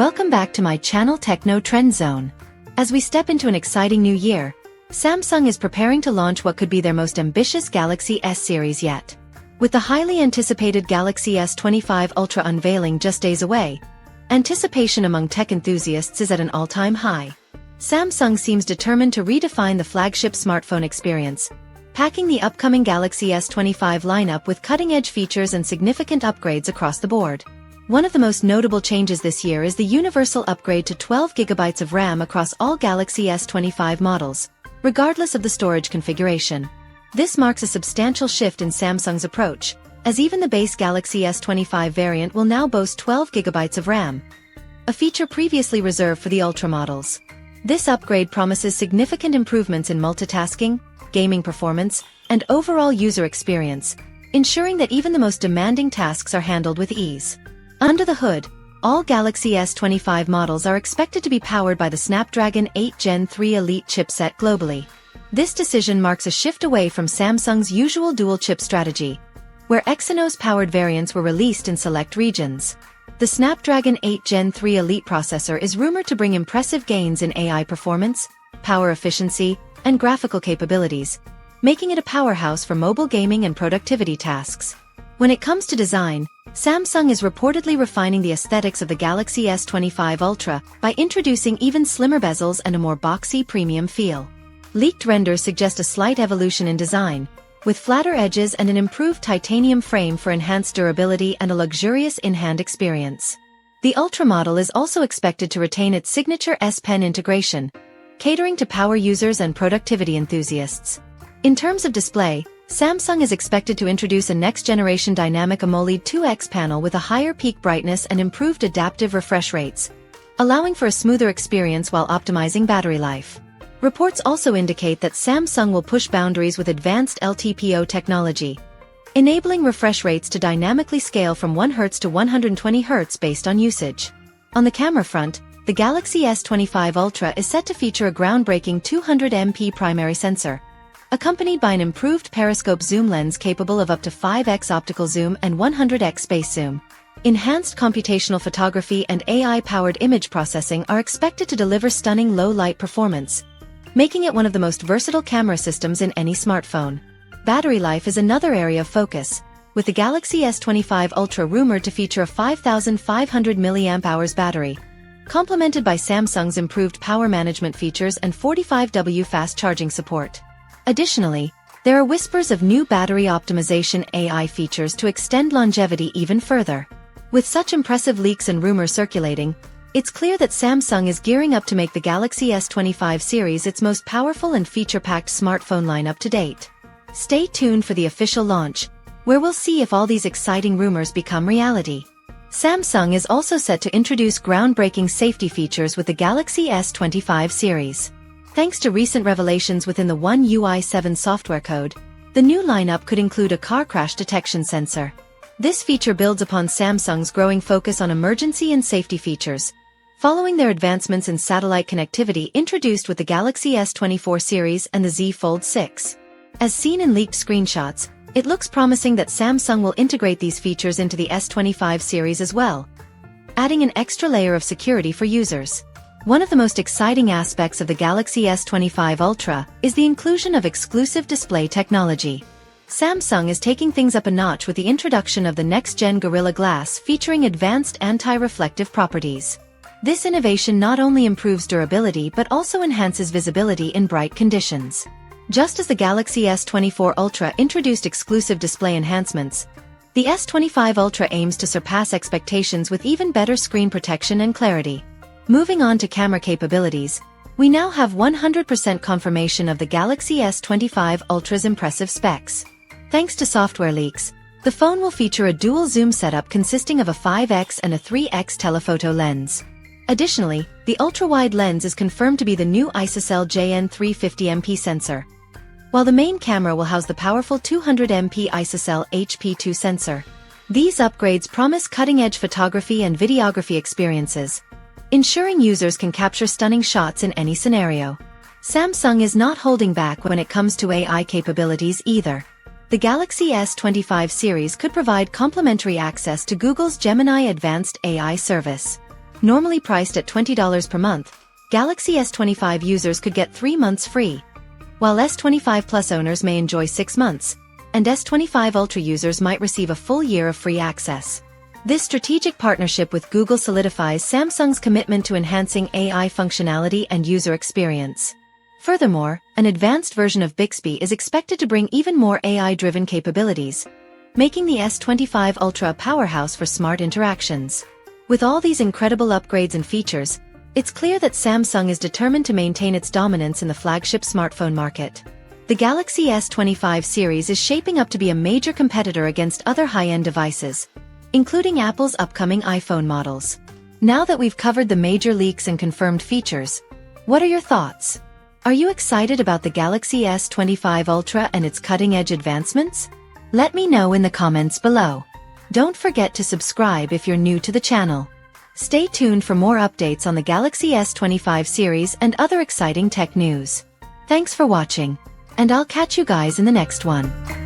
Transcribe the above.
Welcome back to my channel Techno Trend Zone. As we step into an exciting new year, Samsung is preparing to launch what could be their most ambitious Galaxy S series yet. With the highly anticipated Galaxy S25 Ultra unveiling just days away, anticipation among tech enthusiasts is at an all-time high. Samsung seems determined to redefine the flagship smartphone experience, packing the upcoming Galaxy S25 lineup with cutting-edge features and significant upgrades across the board. One of the most notable changes this year is the universal upgrade to 12GB of RAM across all Galaxy S25 models, regardless of the storage configuration. This marks a substantial shift in Samsung's approach, as even the base Galaxy S25 variant will now boast 12GB of RAM, a feature previously reserved for the Ultra models. This upgrade promises significant improvements in multitasking, gaming performance, and overall user experience, ensuring that even the most demanding tasks are handled with ease. Under the hood, all Galaxy S25 models are expected to be powered by the Snapdragon 8 Gen 3 Elite chipset globally. This decision marks a shift away from Samsung's usual dual-chip strategy, where Exynos-powered variants were released in select regions. The Snapdragon 8 Gen 3 Elite processor is rumored to bring impressive gains in AI performance, power efficiency, and graphical capabilities, making it a powerhouse for mobile gaming and productivity tasks. When it comes to design, Samsung is reportedly refining the aesthetics of the Galaxy S25 Ultra by introducing even slimmer bezels and a more boxy premium feel. Leaked renders suggest a slight evolution in design, with flatter edges and an improved titanium frame for enhanced durability and a luxurious in-hand experience. The Ultra model is also expected to retain its signature S Pen integration, catering to power users and productivity enthusiasts. In terms of display, Samsung is expected to introduce a next-generation dynamic AMOLED 2X panel with a higher peak brightness and improved adaptive refresh rates, allowing for a smoother experience while optimizing battery life. Reports also indicate that Samsung will push boundaries with advanced LTPO technology, enabling refresh rates to dynamically scale from 1Hz to 120Hz based on usage. On the camera front, the Galaxy S25 Ultra is set to feature a groundbreaking 200MP primary sensor, accompanied by an improved periscope zoom lens capable of up to 5x optical zoom and 100x space zoom. Enhanced computational photography and AI-powered image processing are expected to deliver stunning low-light performance, making it one of the most versatile camera systems in any smartphone. Battery life is another area of focus, with the Galaxy S25 Ultra rumored to feature a 5,500 mAh battery, complemented by Samsung's improved power management features and 45W fast charging support. Additionally, there are whispers of new battery optimization AI features to extend longevity even further. With such impressive leaks and rumors circulating, it's clear that Samsung is gearing up to make the Galaxy S25 series its most powerful and feature-packed smartphone lineup to date. Stay tuned for the official launch, where we'll see if all these exciting rumors become reality. Samsung is also set to introduce groundbreaking safety features with the Galaxy S25 series. Thanks to recent revelations within the One UI 7 software code, the new lineup could include a car crash detection sensor. This feature builds upon Samsung's growing focus on emergency and safety features, following their advancements in satellite connectivity introduced with the Galaxy S24 series and the Z Fold 6. As seen in leaked screenshots, it looks promising that Samsung will integrate these features into the S25 series as well, adding an extra layer of security for users. One of the most exciting aspects of the Galaxy S25 Ultra is the inclusion of exclusive display technology. Samsung is taking things up a notch with the introduction of the next-gen Gorilla Glass featuring advanced anti-reflective properties. This innovation not only improves durability but also enhances visibility in bright conditions. Just as the Galaxy S24 Ultra introduced exclusive display enhancements, the S25 Ultra aims to surpass expectations with even better screen protection and clarity. Moving on to camera capabilities, we now have 100% confirmation of the Galaxy S25 Ultra's impressive specs. Thanks to software leaks, the phone will feature a dual zoom setup consisting of a 5x and a 3x telephoto lens. Additionally, the ultra-wide lens is confirmed to be the new ISOCELL JN350MP sensor, while the main camera will house the powerful 200MP ISOCELL HP2 sensor. These upgrades promise cutting-edge photography and videography experiences, ensuring users can capture stunning shots in any scenario. Samsung is not holding back when it comes to AI capabilities either. The Galaxy S25 series could provide complimentary access to Google's Gemini Advanced AI service. Normally priced at $20 per month, Galaxy S25 users could get 3 months free, while S25 Plus owners may enjoy 6 months, and S25 Ultra users might receive a full year of free access. This strategic partnership with Google solidifies Samsung's commitment to enhancing AI functionality and user experience. Furthermore, an advanced version of Bixby is expected to bring even more AI-driven capabilities, making the S25 Ultra a powerhouse for smart interactions. With all these incredible upgrades and features, it's clear that Samsung is determined to maintain its dominance in the flagship smartphone market. The Galaxy S25 series is shaping up to be a major competitor against other high-end devices, including Apple's upcoming iPhone models. Now that we've covered the major leaks and confirmed features, what are your thoughts? Are you excited about the Galaxy S25 Ultra and its cutting-edge advancements? Let me know in the comments below. Don't forget to subscribe if you're new to the channel. Stay tuned for more updates on the Galaxy S25 series and other exciting tech news. Thanks for watching, and I'll catch you guys in the next one.